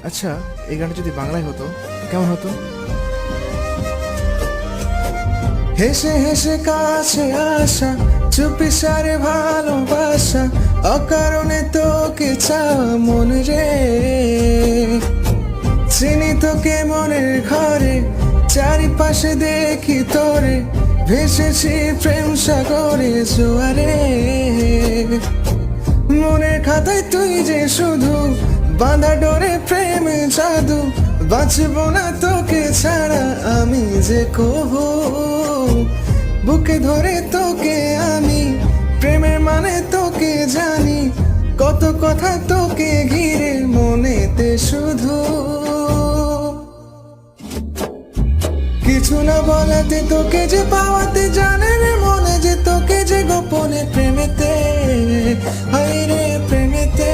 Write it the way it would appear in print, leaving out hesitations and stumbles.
আচ্ছা, এই গানটা যদি বাংলায় হতো কেমন হতো? হেসে হেসে কাছে আসা, চুপি সারে ভালোবাসা, অকারণে তোকে চাওয়া মন রে। চিনি তোকে মনের ঘরে, চারিপাশে দেখি তোরে, ভেসেছি প্রেম সাগরে জোয়ারে। মনের খাতায় তুই যে শুধু, বাঁধা ডোরে প্রেমে জাদু, বাঁচব না তোকে ছাড়া আমি যে কহু। বুকে ধরে তোকে আমি, প্রেমের মানে তোকে জানি, কত কথা তোকে ঘিরে মনেতে শুধু। কিছু না বলাতে তোকে যে পাওয়াতে, জানে রে মনে যে তোকে যে গোপনে প্রেমেতে, হায় রে প্রেমেতে।